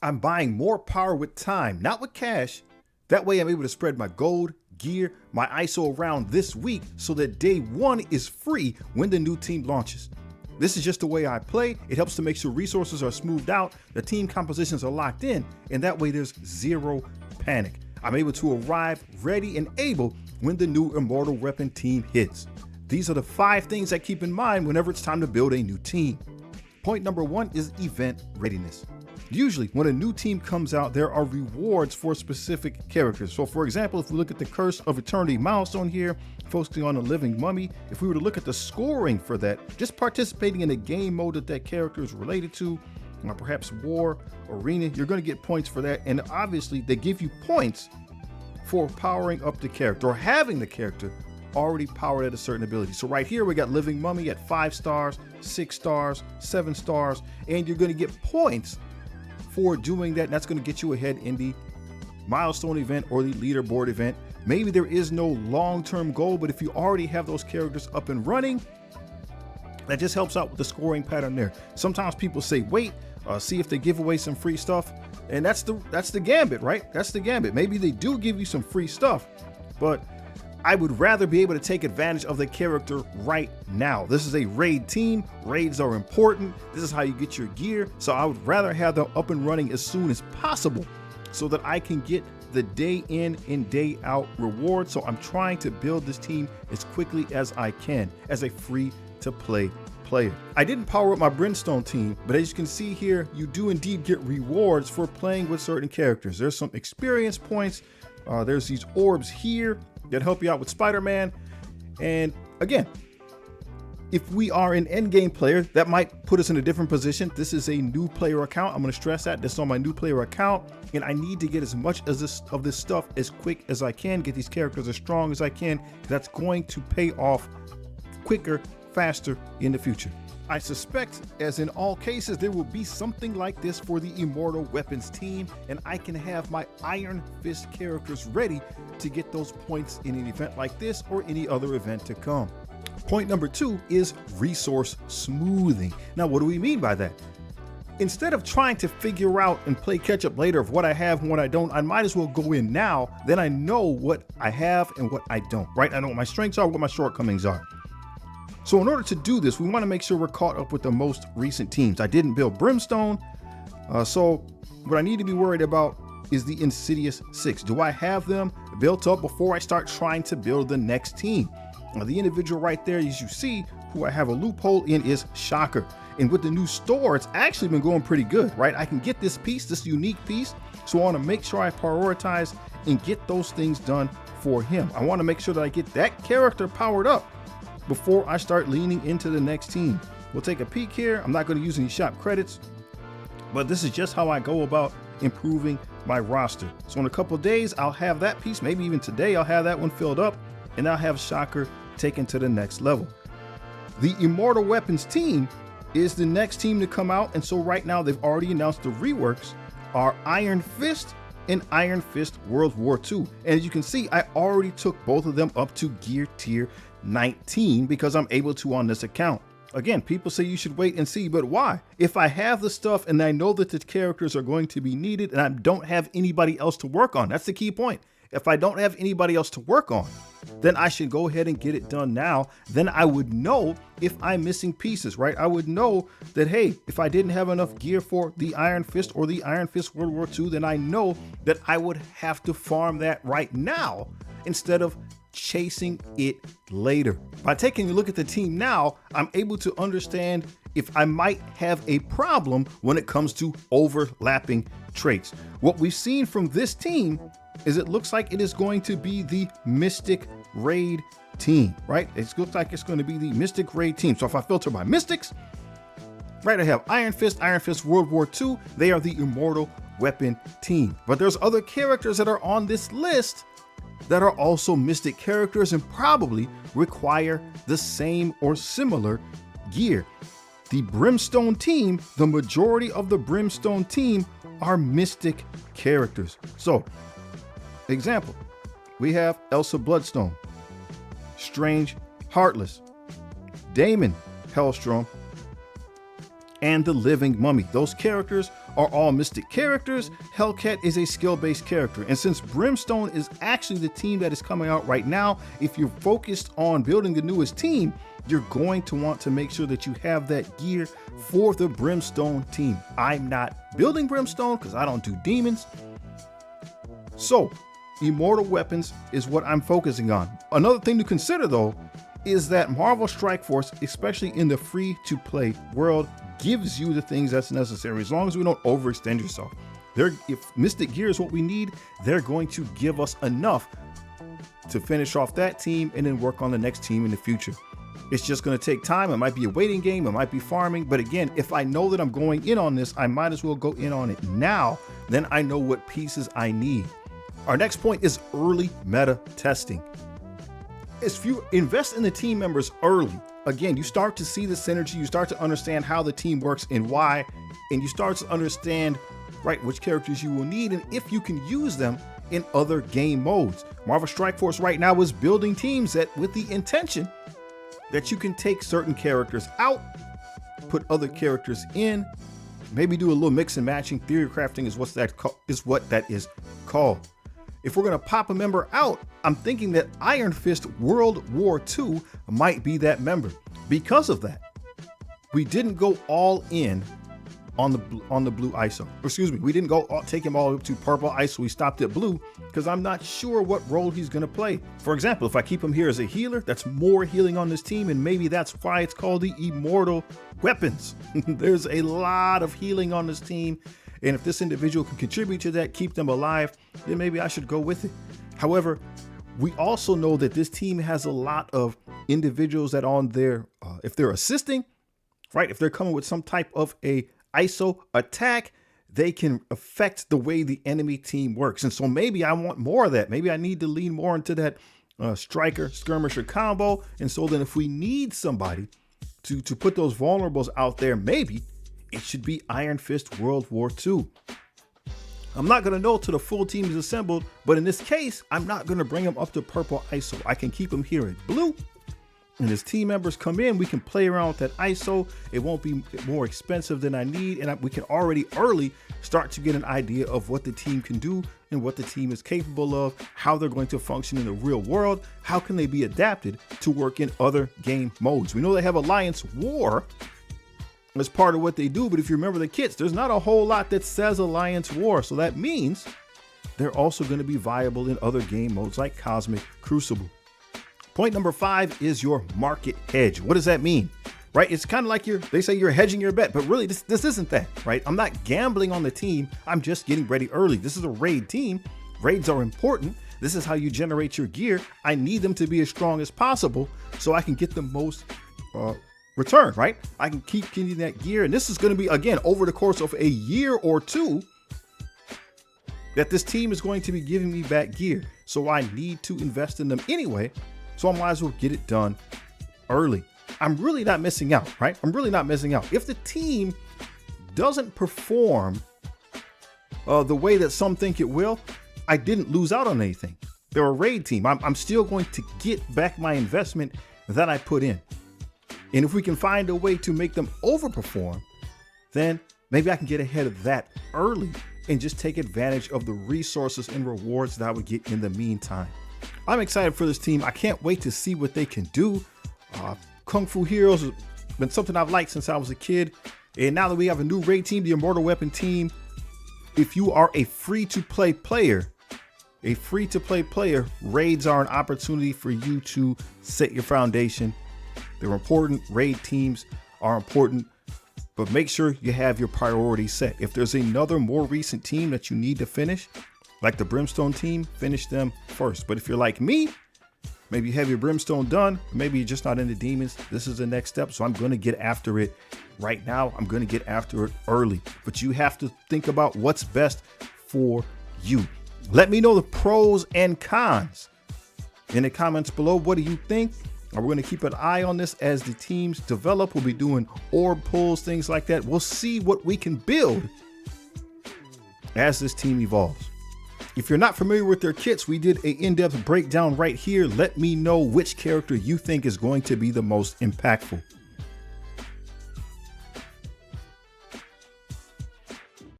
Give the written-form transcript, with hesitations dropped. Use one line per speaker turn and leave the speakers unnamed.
I'm buying more power with time, not with cash. That way I'm able to spread my gold, gear, my ISO around this week so that day one is free when the new team launches. This is just the way I play. It helps to make sure resources are smoothed out, the team compositions are locked in, and that way there's zero panic. I'm able to arrive ready and able when the new Immortal Weapon team hits. These are the 5 things I keep in mind whenever it's time to build a new team. Point number 1 is event readiness. Usually when a new team comes out, there are rewards for specific characters. So for example, if we look at the Curse of Eternity milestone here, focusing on the Living Mummy, if we were to look at the scoring for that, just participating in a game mode that that character is related to, or perhaps War, Arena, you're going to get points for that. And obviously they give you points for powering up the character or having the character already powered at a certain ability. So right here we got Living Mummy at 5 stars, 6 stars, 7 stars, and you're going to get points for doing that. And that's going to get you ahead in the milestone event or the leaderboard event. Maybe there is no long-term goal, but if you already have those characters up and running, that just helps out with the scoring pattern there. Sometimes people say, wait, see if they give away some free stuff. And that's the gambit, right? That's the gambit. Maybe they do give you some free stuff, but I would rather be able to take advantage of the character right now. This is a raid team. Raids are important. This is how you get your gear. So I would rather have them up and running as soon as possible so that I can get the day in and day out reward. So I'm trying to build this team as quickly as I can as a free to play player. I didn't power up my Brimstone team, but as you can see here, you do indeed get rewards for playing with certain characters. There's some experience points. There's these orbs here that help you out with Spider-Man. And again, if we are an endgame player, that might put us in a different position. This is a new player account. I'm going to stress that this is on my new player account, and I need to get as much as of this stuff as quick as I can, get these characters as strong as I can. That's going to pay off quicker, faster in the future. I suspect, as in all cases, there will be something like this for the Immortal Weapons team, and I can have my Iron Fist characters ready to get those points in an event like this or any other event to come. Point number 2 is resource smoothing. Now, what do we mean by that? Instead of trying to figure out and play catch up later of what I have and what I don't, I might as well go in now. Then I know what I have and what I don't, right? I know what my strengths are, what my shortcomings are. So in order to do this, we want to make sure we're caught up with the most recent teams. I didn't build Brimstone, so what I need to be worried about is the Insidious 6. Do I have them built up before I start trying to build the next team? The individual right there, as you see, who I have a loophole in is Shocker. And with the new store, it's actually been going pretty good, right? I can get this piece, this unique piece. So I want to make sure I prioritize and get those things done for him. I want to make sure that I get that character powered up before I start leaning into the next team. We'll take a peek here. I'm not going to use any shop credits, but this is just how I go about improving my roster. So in a couple of days, I'll have that piece. Maybe even today, I'll have that one filled up, and I'll have Shocker taken to the next level. The Immortal Weapons team is the next team to come out. And so right now they've already announced the reworks are Iron Fist and Iron Fist World War II. And as you can see, I already took both of them up to gear tier 19 because I'm able to on this account. Again, people say you should wait and see, but why? If I have the stuff and I know that the characters are going to be needed and I don't have anybody else to work on, that's the key point. If I don't have anybody else to work on, then I should go ahead and get it done now. Then I would know if I'm missing pieces, right? I would know that, hey, if I didn't have enough gear for the Iron Fist or the Iron Fist World War II, then I know that I would have to farm that right now instead of chasing it later. By taking a look at the team now, I'm able to understand if I might have a problem when it comes to overlapping traits. What we've seen from this team is it looks like it is going to be the Mystic Raid team, right? It looks like it's going to be the Mystic Raid team. So if I filter by Mystics, right, I have Iron Fist World War II. They are the Immortal Weapon team. But there's other characters that are on this list that are also Mystic characters and probably require the same or similar gear. The Brimstone team, the majority of the Brimstone team are Mystic characters. So, example, we have Elsa Bloodstone, Strange Heartless, Damon Hellstrom, and the Living Mummy. Those characters are all mystic characters. Hellcat is a skill-based character. And since Brimstone is actually the team that is coming out right now, if you're focused on building the newest team, you're going to want to make sure that you have that gear for the Brimstone team. I'm not building Brimstone because I don't do demons. So Immortal Weapons is what I'm focusing on. Another thing to consider though is that Marvel Strike Force, especially in the free-to-play world, gives you the things that's necessary as long as we don't overextend yourself. If Mystic Gear is what we need, they're going to give us enough to finish off that team and then work on the next team in the future. It's just going to take time. It might be a waiting game. It might be farming. But again, if I know that I'm going in on this, I might as well go in on it now. Then I know what pieces I need. Our next point is early meta testing. If you invest in the team members early, again, you start to see the synergy, you start to understand how the team works and why, and you start to understand, right, which characters you will need and if you can use them in other game modes. Marvel Strike Force right now is building teams with the intention that you can take certain characters out, put other characters in, maybe do a little mix and matching. Theory crafting is what that is called. If we're going to pop a member out, I'm thinking that Iron Fist World War II might be that member. Because of that, we didn't go all in on the blue ISO. Excuse me, we didn't take him all the way up to purple ISO. We stopped at blue because I'm not sure what role he's going to play. For example, if I keep him here as a healer, that's more healing on this team, and maybe that's why it's called the Immortal Weapons. There's a lot of healing on this team. And if this individual can contribute to that, keep them alive, then maybe I should go with it. However, we also know that this team has a lot of individuals that on their, if they're assisting, right, if they're coming with some type of a ISO attack, they can affect the way the enemy team works. And so maybe I want more of that. Maybe I need to lean more into that striker skirmisher combo. And so then if we need somebody to put those vulnerables out there, maybe it should be Iron Fist World War II. I'm not going to know till the full team is assembled, but in this case, I'm not going to bring him up to purple ISO. I can keep him here at blue. And as team members come in, we can play around with that ISO. It won't be more expensive than I need. And we can already early start to get an idea of what the team can do and what the team is capable of, how they're going to function in the real world. How can they be adapted to work in other game modes? We know they have Alliance War as part of what they do, but if you remember the kits, there's not a whole lot that says Alliance War. So that means they're also going to be viable in other game modes like Cosmic Crucible. Point number 5 is your market hedge. What does that mean? Right? It's kind of like they say you're hedging your bet, but really this isn't that, right? I'm not gambling on the team. I'm just getting ready early. This is a raid team. Raids are important. This is how you generate your gear. I need them to be as strong as possible so I can get the most return, right? I can keep getting that gear. And this is going to be, again, over the course of a year or two that this team is going to be giving me back gear. So I need to invest in them anyway. So I might as well get it done early. I'm really not missing out, right? I'm really not missing out. If the team doesn't perform the way that some think it will, I didn't lose out on anything. They're a raid team. I'm still going to get back my investment that I put in. And if we can find a way to make them overperform, then maybe I can get ahead of that early and just take advantage of the resources and rewards that I would get in the meantime. I'm excited for this team. I can't wait to see what they can do. Kung Fu Heroes has been something I've liked since I was a kid. And now that we have a new raid team, the Immortal Weapon team, if you are a free-to-play player, raids are an opportunity for you to set your foundation. They're important. Raid teams are important, but make sure you have your priorities set. If there's another more recent team that you need to finish, like the Brimstone team, finish them first. But if you're like me, maybe you have your Brimstone done, maybe you're just not into demons. This is the next step. So I'm going to get after it right now. I'm going to get after it early, but you have to think about what's best for you. Let me know the pros and cons in the comments below. What do you think? We're going to keep an eye on this as the teams develop. We'll be doing orb pulls, things like that. We'll see what we can build as this team evolves. If you're not familiar with their kits, we did an in-depth breakdown right here. Let me know which character you think is going to be the most impactful.